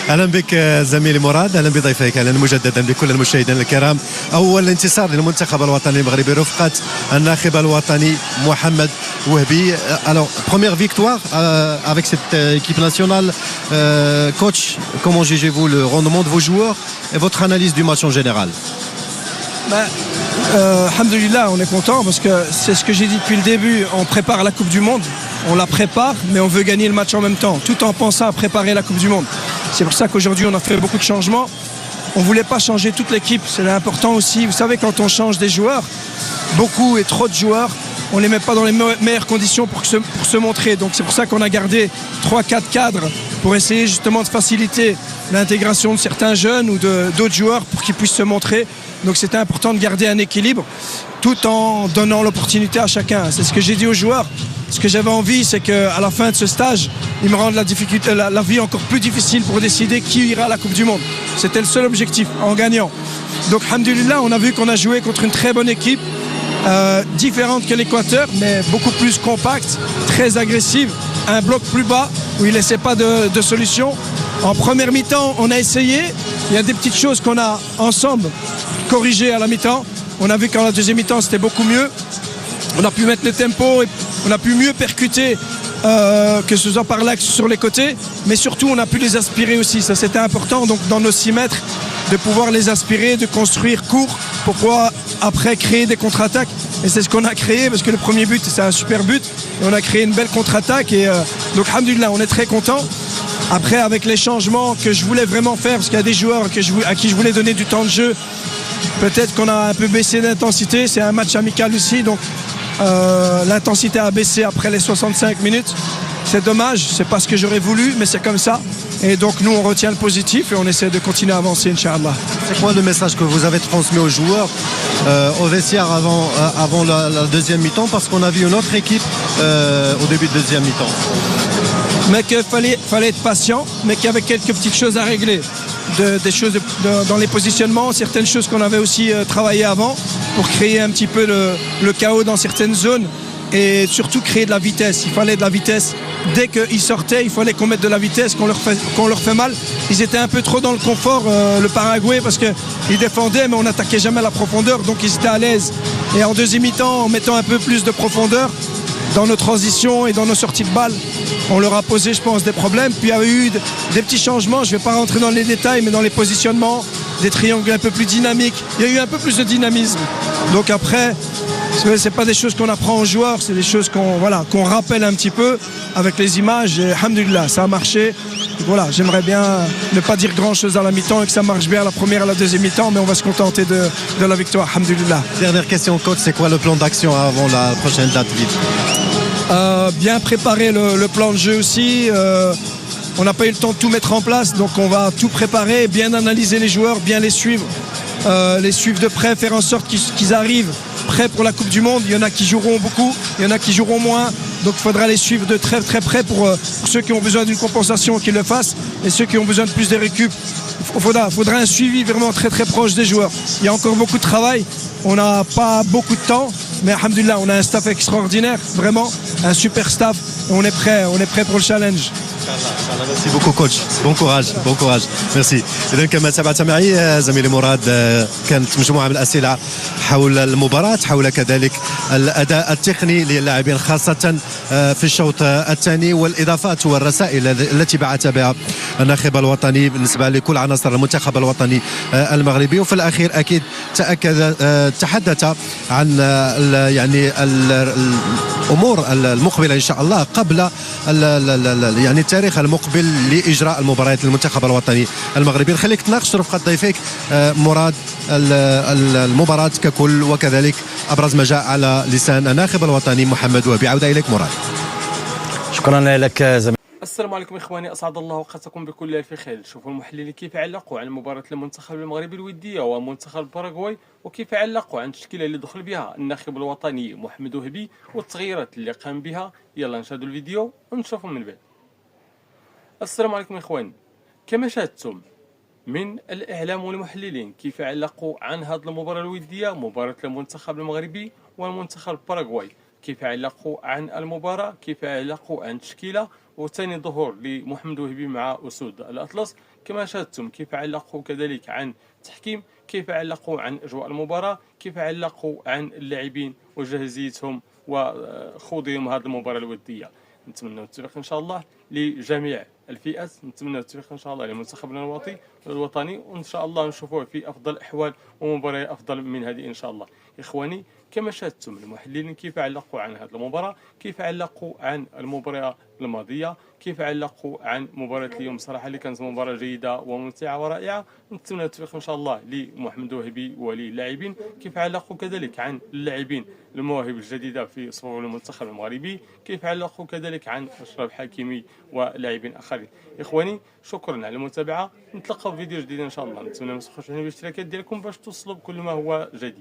اهلا بك زميلي مراد، اهلا بضيفك، اهلا مجددا بكل المشاهدين الكرام. اول انتصار للمنتخب الوطني المغربي رفقه الناخب الوطني محمد وهبي. Alors première victoire avec cette équipe nationale. Coach, comment jugez-vous le rendement de vos joueurs et votre analyse du match en général? Alhamdulillah, on est content parce que c'est ce que j'ai dit depuis le début. On prépare la Coupe du Monde, on la prépare, mais on veut gagner le match en même temps, tout en pensant à préparer la Coupe du Monde. C'est pour ça qu'aujourd'hui on a fait beaucoup de changements. On ne voulait pas changer toute l'équipe, c'est important aussi. Vous savez, quand on change des joueurs, beaucoup et trop de joueurs, on ne les met pas dans les meilleures conditions pour se montrer. Donc c'est pour ça qu'on a gardé 3-4 cadres pour essayer justement de faciliter l'intégration de certains jeunes ou d'autres joueurs pour qu'ils puissent se montrer. Donc c'était important de garder un équilibre tout en donnant l'opportunité à chacun. C'est ce que j'ai dit aux joueurs. Ce que j'avais envie, c'est qu'à la fin de ce stage, ils me rendent la vie encore plus difficile pour décider qui ira à la Coupe du Monde. C'était le seul objectif, en gagnant. Donc, alhamdulillah, on a vu qu'on a joué contre une très bonne équipe, différente que l'Équateur, mais beaucoup plus compacte, très agressive, un bloc plus bas où il ne laissait pas de solution. En première mi-temps, on a essayé. Il y a des petites choses qu'on a ensemble corrigées à la mi-temps. On a vu qu'en la deuxième mi-temps, c'était beaucoup mieux. On a pu mettre le tempo, et on a pu mieux percuter, que ce soit par l'axe sur les côtés, mais surtout on a pu les aspirer aussi. Ça c'était important, donc dans nos 6 mètres, de pouvoir les aspirer, de construire court pour pouvoir après créer des contre-attaques. Et c'est ce qu'on a créé, parce que le premier but c'est un super but, et on a créé une belle contre-attaque. Et donc alhamdoulilah, on est très content. Après, avec les changements que je voulais vraiment faire, parce qu'il y a des joueurs à qui je voulais donner du temps de jeu, peut-être qu'on a un peu baissé d'intensité. C'est un match amical aussi, donc l'intensité a baissé après les 65 minutes. C'est dommage, c'est pas ce que j'aurais voulu, mais c'est comme ça. Et donc nous on retient le positif et on essaie de continuer à avancer, Inch'Allah. C'est quoi le message que vous avez transmis aux joueurs au vestiaire avant la deuxième mi-temps, parce qu'on a vu une autre équipe au début de deuxième mi-temps? Mais qu'il fallait être patient, mais qu'il y avait quelques petites choses à régler. Des choses dans les positionnements, certaines choses qu'on avait aussi travaillé avant pour créer un petit peu le chaos dans certaines zones et surtout créer de la vitesse. Il fallait de la vitesse. Dès qu'ils sortaient, il fallait qu'on mette de la vitesse, qu'on leur fait mal. Ils étaient un peu trop dans le confort, le Paraguay, parce qu'ils défendaient, mais on n'attaquait jamais à la profondeur, donc ils étaient à l'aise. Et en deuxième mi-temps, en mettant un peu plus de profondeur dans nos transitions et dans nos sorties de balles, on leur a posé, je pense, des problèmes. Puis il y a eu des petits changements, je ne vais pas rentrer dans les détails, mais dans les positionnements, des triangles un peu plus dynamiques. Il y a eu un peu plus de dynamisme. Donc après, ce n'est pas des choses qu'on apprend aux joueurs, c'est des choses qu'on rappelle un petit peu avec les images. Et alhamdoulilah, ça a marché. Donc voilà, j'aimerais bien ne pas dire grand-chose à la mi-temps et que ça marche bien à la première et à la deuxième mi-temps, mais on va se contenter de la victoire, alhamdoulilah. Dernière question, coach, c'est quoi le plan d'action avant la prochaine date vite? Bien préparer le plan de jeu aussi. On n'a pas eu le temps de tout mettre en place, donc on va tout préparer, bien analyser les joueurs, bien les suivre de près, faire en sorte qu'ils arrivent prêts pour la Coupe du Monde. Il y en a qui joueront beaucoup, il y en a qui joueront moins, donc il faudra les suivre de très très près pour ceux qui ont besoin d'une compensation qu'ils le fassent, et ceux qui ont besoin de plus de récup. Il faudra un suivi vraiment très très proche des joueurs. Il y a encore beaucoup de travail, on n'a pas beaucoup de temps, mais alhamdoulilah, on a un staff extraordinaire, vraiment un super staff, et on est prêt pour le challenge. Merci beaucoup coach, bon courage merci. إذا كما تابعت معي زميلي مراد، كانت مجموعة من الأسئلة حول المباراة، حول كذلك الأداء التقني للاعبين خاصة في الشوط الثاني، والإضافات والرسائل التي بعث بها الناخب الوطني بالنسبة لكل عناصر المنتخب الوطني المغربي. وفي الأخير أكيد تحدث عن يعني الأمور المقبلة إن شاء الله قبل يعني التاريخ المقبل لإجراء المباريات للمنتخب الوطني المغربي. نخليك تناقش رفقة ضيفك مراد المباراة ككل، وكذلك أبرز ما جاء على لسان الناخب الوطني محمد وهبي. عودة إليك مراد. شكرا لك زميلي. السلام عليكم اخواني، اسعد الله اوقاتكم بكل الف خير. شوفوا المحللين كيف علقوا على مباراه المنتخب المغربي الوديه ومنتخب الباراغواي، وكيف علقوا عن التشكيله اللي دخل بها الناخب الوطني محمد وهبي والتغييرات اللي قام بها. يلا نشاهدوا الفيديو ونشوفوا من بعد. السلام عليكم اخواني، كما شاهدتم من الاعلام والمحللين كيف علقوا عن هذه المباراه الوديه، مباراه المنتخب المغربي والمنتخب الباراغواي. كيف علقوا عن المباراة، كيف علقوا عن التشكيلة، وثاني ظهور لمحمد وهبي مع أسود الأطلس. كما شاهدتم كيف علقوا كذلك عن التحكيم، كيف علقوا عن أجواء المباراة، كيف علقوا عن اللاعبين وجاهزيتهم وخوضهم هذه المباراة الودية. نتمنى التوفيق ان شاء الله لجميع الفئات، نتمنى التوفيق ان شاء الله لمنتخبنا الوطني، وان شاء الله نشوفوه في افضل الاحوال ومباراه افضل من هذه ان شاء الله. اخواني كما شاهدتم المحللين كيف علقوا عن هذه المباراه، كيف علقوا عن المباراه الماضيه، كيف علقوا عن مباراه اليوم صراحه اللي كانت مباراه جيده وممتعه ورائعه. نتمنى التوفيق ان شاء الله لمحمد وهبي وللاعبين، كيف علقوا كذلك عن اللاعبين المواهب الجديده في صفوف المنتخب المغربي، كيف علقوا كذلك عن اشرف حكيمي ولاعبين اخرين. اخواني شكرا على المتابعه، نتلقى في فيديو جديد ان شاء الله. نتمنى ما تنسوش الاشتراكات ديالكم باش توصلوا بكل ما هو جديد.